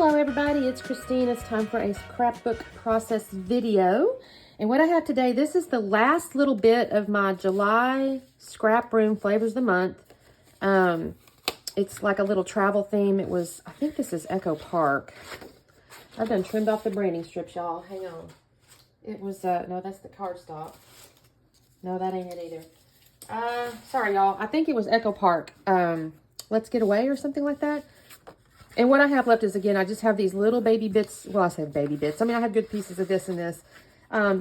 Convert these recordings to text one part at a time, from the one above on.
Hello everybody, it's Christine. It's time for a scrapbook process video. And what I have today, this is the last little bit of my July scrap room flavors of the month. It's like a little travel theme. It was, I think this is Echo Park. I've done trimmed off the branding strips, y'all. Hang on. It was, no, that's the cardstock. No, that ain't it either. Sorry, y'all. I think it was Echo Park. Let's Get Away or something like that. And what I have left is, again, I just have these little baby bits. Well, I say baby bits. I mean, I have good pieces of this and this.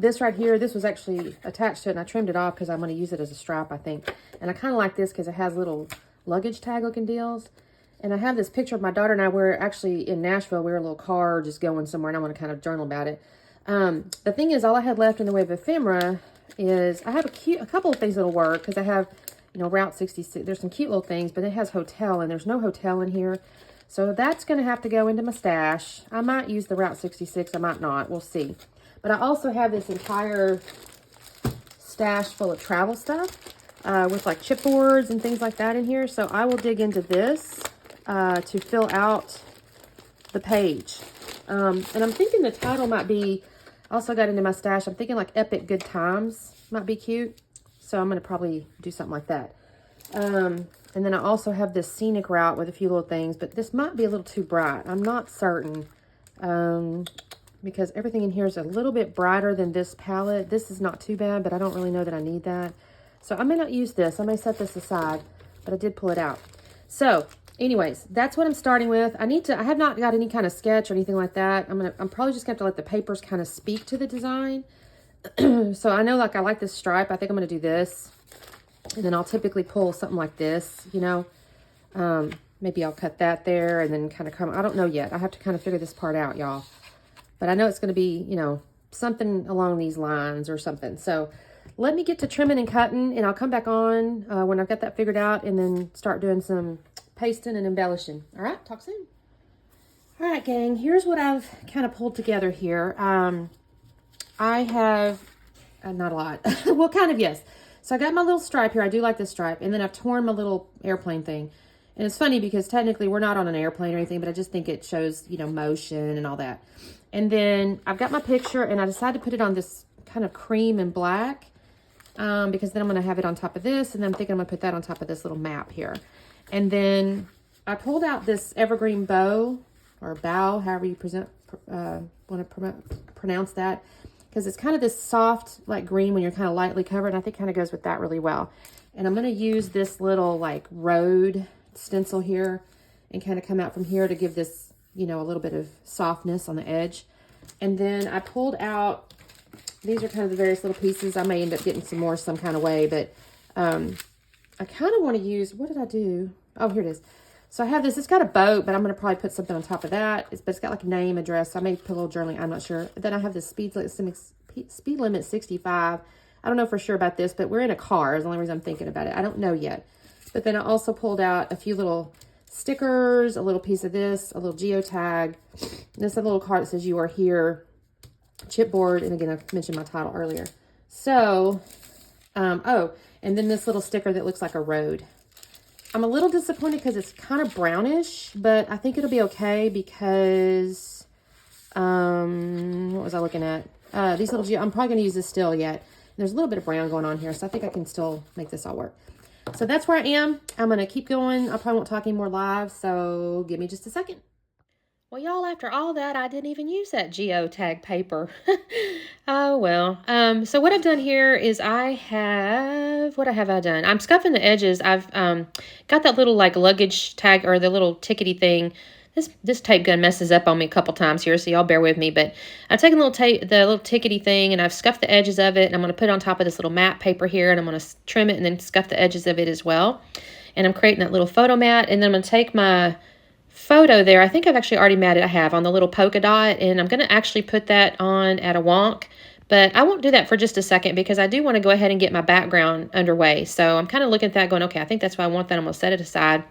This right here, this was actually attached to it, and I trimmed it off because I'm going to use it as a strap, I think. And I kind of like this because it has little luggage tag looking deals. And I have this picture of my daughter and I. We're actually in Nashville. We were in a little car just going somewhere, and I want to kind of journal about it. The thing is, all I had left in the way of ephemera is I have a couple of things that'll work because I have, you know, Route 66. There's some cute little things, but it has hotel, and there's no hotel in here. So that's going to have to go into my stash. I might use the Route 66. I might not. We'll see. But I also have this entire stash full of travel stuff with like chipboards and things like that in here. So I will dig into this to fill out the page. And I'm thinking the title might be, also got into my stash, I'm thinking like Epic Good Times might be cute. So I'm going to probably do something like that. And then I also have this scenic route with a few little things, but this might be a little too bright. I'm not certain because everything in here is a little bit brighter than this palette. This is not too bad, but I don't really know that I need that. So I may not use this. I may set this aside, but I did pull it out. So anyways, that's what I'm starting with. I have not got any kind of sketch or anything like that. I'm probably just going to have to let the papers kind of speak to the design. So I know, like, I like this stripe. I think I'm going to do this. And then I'll typically pull something like this, you know. Maybe I'll cut that there and then kind of come. I don't know yet. I have to kind of figure this part out, y'all. But I know it's going to be, you know, something along these lines or something. So let me get to trimming and cutting, and I'll come back on when I've got that figured out and then start doing some pasting and embellishing. All right, talk soon. All right, gang, here's what I've kind of pulled together here. I have, not a lot. Well, kind of, yes. So I got my little stripe here. I do like this stripe. And then I've torn my little airplane thing. And it's funny because technically we're not on an airplane or anything, but I just think it shows, you know, motion and all that. And then I've got my picture, and I decided to put it on this kind of cream and black because then I'm going to have it on top of this. And then I'm thinking I'm going to put that on top of this little map here. And then I pulled out this evergreen bow or bow, however you want to pronounce that. Because it's kind of this soft, like, green when you're kind of lightly covered. And I think kind of goes with that really well. And I'm going to use this little, like, road stencil here and kind of come out from here to give this, you know, a little bit of softness on the edge. And then I pulled out, these are kind of the various little pieces. I may end up getting some more some kind of way. But I kind of want to use, what did I do? Oh, here it is. So I have this, it's got a boat, but I'm going to probably put something on top of that. But it's got like a name, address. So I may put a little journaling, I'm not sure. Then I have this speed limit 65. I don't know for sure about this, but we're in a car is the only reason I'm thinking about it. I don't know yet. But then I also pulled out a few little stickers, a little piece of this, a little geotag. This is a little card that says "You Are Here," chipboard. And again, I mentioned my title earlier. So, oh, and then this little sticker that looks like a road. I'm a little disappointed because it's kind of brownish, but I think it'll be okay because, what was I looking at? These little, I'm probably going to use this still yet. There's a little bit of brown going on here, so I think I can still make this all work. So that's where I am. I'm going to keep going. I probably won't talk anymore live, so give me just a second. Well, y'all, after all that, I didn't even use that geotag paper. Oh, well. So what I've done here is what have I done? I'm scuffing the edges. I've got that little, like, luggage tag or the little tickety thing. This tape gun messes up on me a couple times here, so y'all bear with me. But I've taken the little tickety thing, and I've scuffed the edges of it, and I'm going to put it on top of this little map paper here, and I'm going to trim it and then scuff the edges of it as well. And I'm creating that little photo mat, and then I'm going to take my photo there. I think I've actually already matted. I have on the little polka dot, and I'm going to actually put that on at a wonk. But I won't do that for just a second because I do want to go ahead and get my background underway. So I'm kind of looking at that going, okay, I think that's why I want that. I'm going to set it aside.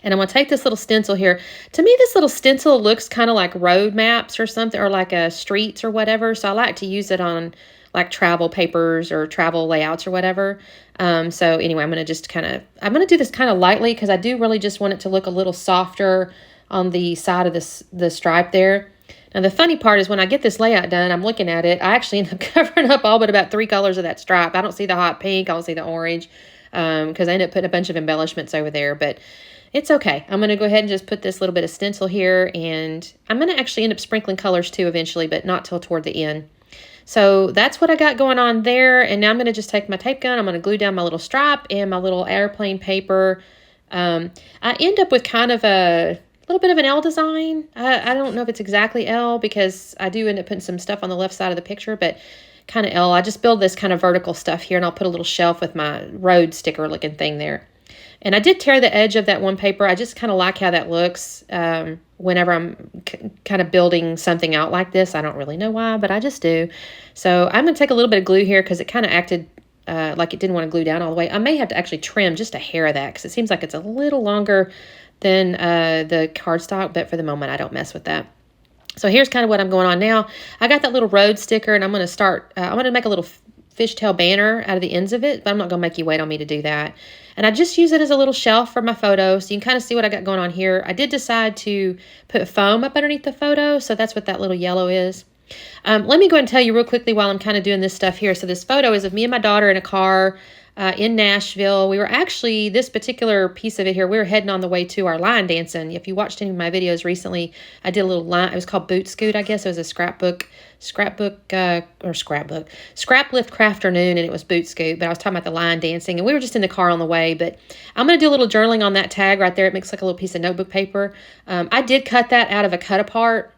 And I'm going to take this little stencil here. To me, this little stencil looks kind of like road maps or something, or like a streets or whatever. So I like to use it on like travel papers or travel layouts or whatever. So anyway, I'm going to do this kind of lightly because I do really just want it to look a little softer on the side of the stripe there. Now, the funny part is when I get this layout done, I'm looking at it, I actually end up covering up all but about 3 colors of that stripe. I don't see the hot pink. I don't see the orange because I ended up putting a bunch of embellishments over there. But it's okay. I'm going to go ahead and just put this little bit of stencil here. And I'm going to actually end up sprinkling colors too eventually, but not till toward the end. So that's what I got going on there. And now I'm going to just take my tape gun. I'm going to glue down my little stripe and my little airplane paper. I end up with kind of a little bit of an L design. I don't know if it's exactly L because I do end up putting some stuff on the left side of the picture, but kind of L. I just build this kind of vertical stuff here, and I'll put a little shelf with my road sticker looking thing there. And I did tear the edge of that one paper. I just kind of like how that looks whenever I'm kind of building something out like this. I don't really know why, but I just do. So I'm going to take a little bit of glue here because it kind of acted like it didn't want to glue down all the way. I may have to actually trim just a hair of that because it seems like it's a little longer than the cardstock, but for the moment I don't mess with that. So here's kind of what I'm going on now. I got that little road sticker, and I'm going to start, I'm going to make a little fishtail banner out of the ends of it, but I'm not going to make you wait on me to do that. And I just use it as a little shelf for my photo, so you can kind of see what I got going on here. I did decide to put foam up underneath the photo, so that's what that little yellow is. Let me go ahead and tell you real quickly while I'm kind of doing this stuff here. So this photo is of me and my daughter in a car in Nashville. We were actually, this particular piece of it here, we were heading on the way to our line dancing. If you watched any of my videos recently, I did a little line, it was called Boot Scoot, I guess. It was a scrapbook, scrap lift crafternoon, and it was Boot Scoot, but I was talking about the line dancing, and we were just in the car on the way. But I'm going to do a little journaling on that tag right there. It makes like a little piece of notebook paper. I did cut that out of a cut apart.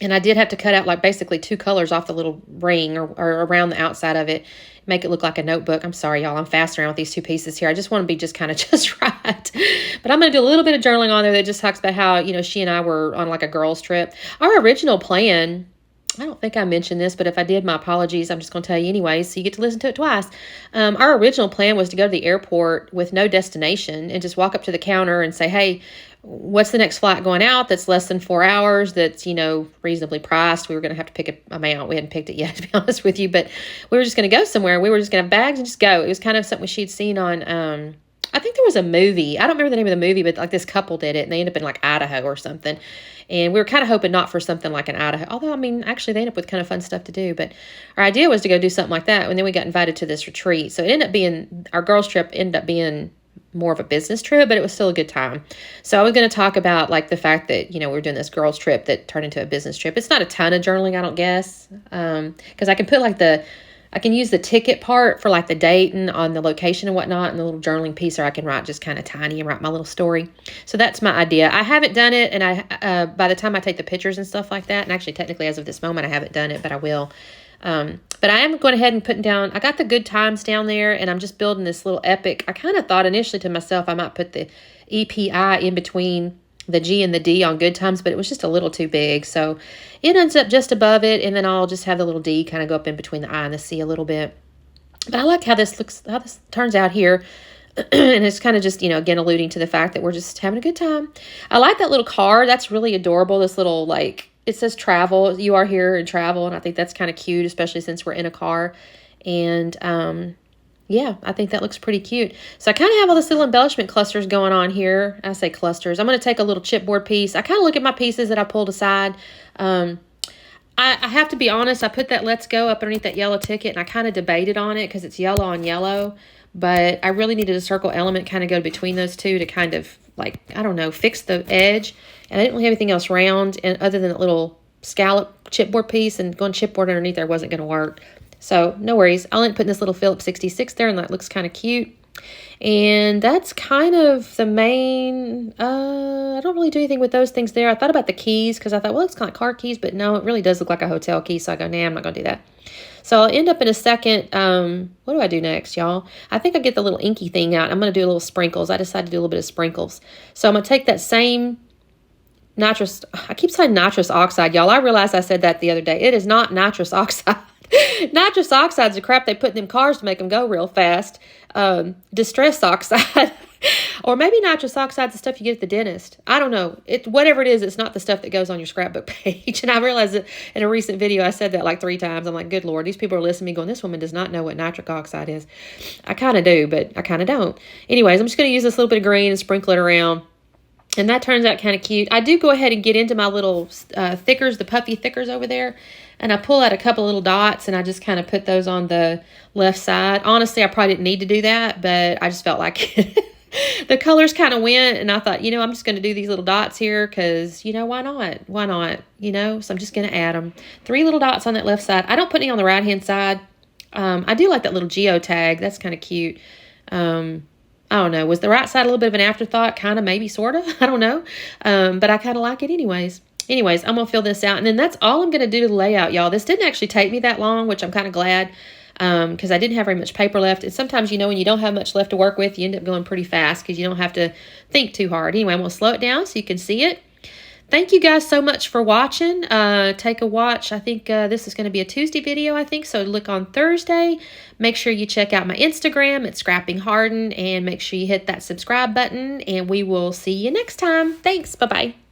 And I did have to cut out like basically 2 colors off the little ring or around the outside of it, make it look like a notebook. I'm sorry, y'all. I'm fast around with these 2 pieces here. I just want to be just kind of just right. But I'm going to do a little bit of journaling on there that just talks about how, you know, she and I were on like a girls trip. Our original plan, I don't think I mentioned this, but if I did, my apologies. I'm just going to tell you anyway, so you get to listen to it twice. Our original plan was to go to the airport with no destination and just walk up to the counter and say, hey, what's the next flight going out that's less than 4 hours that's, you know, reasonably priced? We were going to have to pick an amount. We hadn't picked it yet, to be honest with you, but we were just going to go somewhere. We were just going to have bags and just go. It was kind of something she'd seen on, I think there was a movie. I don't remember the name of the movie, but like this couple did it, and they ended up in like Idaho or something. And we were kind of hoping not for something like an Idaho. Although, I mean, actually, they ended up with kind of fun stuff to do. But our idea was to go do something like that. And then we got invited to this retreat. So it ended up being, our girls' trip ended up being more of a business trip, but it was still a good time. So I was going to talk about like the fact that, you know, we were doing this girls' trip that turned into a business trip. It's not a ton of journaling, I don't guess. Because I can put like I can use the ticket part for like the date and on the location and whatnot, and the little journaling piece, or I can write just kind of tiny and write my little story. So that's my idea. I haven't done it, and I by the time I take the pictures and stuff like that, and actually technically as of this moment I haven't done it, but I will. But I am going ahead and putting down, I got the good times down there, and I'm just building this little epic. I kind of thought initially to myself I might put the EPI in between the G and the D on good times, but it was just a little too big. So it ends up just above it, and then I'll just have the little D kind of go up in between the I and the C a little bit. But I like how this looks, how this turns out here. And it's kind of just, you know, again, alluding to the fact that we're just having a good time. I like that little card. That's really adorable. This little, like, it says travel. You are here and travel. And I think that's kind of cute, especially since we're in a car. And, yeah, I think that looks pretty cute. So I kind of have all this little embellishment clusters going on here. I say clusters. I'm going to take a little chipboard piece. I kind of look at my pieces that I pulled aside. I have to be honest. I put that Let's Go up underneath that yellow ticket, and I kind of debated on it because it's yellow on yellow. But I really needed a circle element kind of go between those two to kind of, like, I don't know, fix the edge. And I didn't really have anything else round, and other than that little scallop chipboard piece, and going chipboard underneath there wasn't going to work. So no worries. I'll end up putting this little Phillips 66 there, and that looks kind of cute. And that's kind of the main, I don't really do anything with those things there. I thought about the keys because I thought, well, it's kind of car keys, but no, it really does look like a hotel key. So I go, nah, I'm not going to do that. So I'll end up in a second. What do I do next, y'all? I think I get the little inky thing out. I'm going to do a little sprinkles. I decided to do a little bit of sprinkles. So I'm going to take that same nitrous, I keep saying nitrous oxide, y'all. I realized I said that the other day. It is not nitrous oxide. Nitrous oxide's the crap they put in them cars to make them go real fast. Distress oxide. Or maybe nitrous oxide's the stuff you get at the dentist. I don't know. Whatever it is, it's not the stuff that goes on your scrapbook page. And I realized that in a recent video, I said that like 3 times. I'm like, good Lord, these people are listening to me going, this woman does not know what nitric oxide is. I kind of do, but I kind of don't. Anyways, I'm just going to use this little bit of green and sprinkle it around. And that turns out kind of cute. I do go ahead and get into my little thickers, the puffy thickers over there. And I pull out a couple little dots and I just kind of put those on the left side. Honestly, I probably didn't need to do that, but I just felt like it. The colors kind of went, and I thought, you know, I'm just going to do these little dots here because, you know, why not? Why not? You know, so I'm just going to add them. 3 little dots on that left side. I don't put any on the right-hand side. I do like that little geotag. That's kind of cute. I don't know. Was the right side a little bit of an afterthought? Kind of, maybe, sort of. I don't know. But I kind of like it anyways. Anyways, I'm going to fill this out. And then that's all I'm going to do to the layout, y'all. This didn't actually take me that long, which I'm kind of glad. Because I didn't have very much paper left. And sometimes, you know, when you don't have much left to work with, you end up going pretty fast because you don't have to think too hard. Anyway, I'm going to slow it down so you can see it. Thank you guys so much for watching. Take a watch. I think this is going to be a Tuesday video, I think. So look on Thursday. Make sure you check out my Instagram at Scrapping Harden. And make sure you hit that subscribe button. And we will see you next time. Thanks. Bye-bye.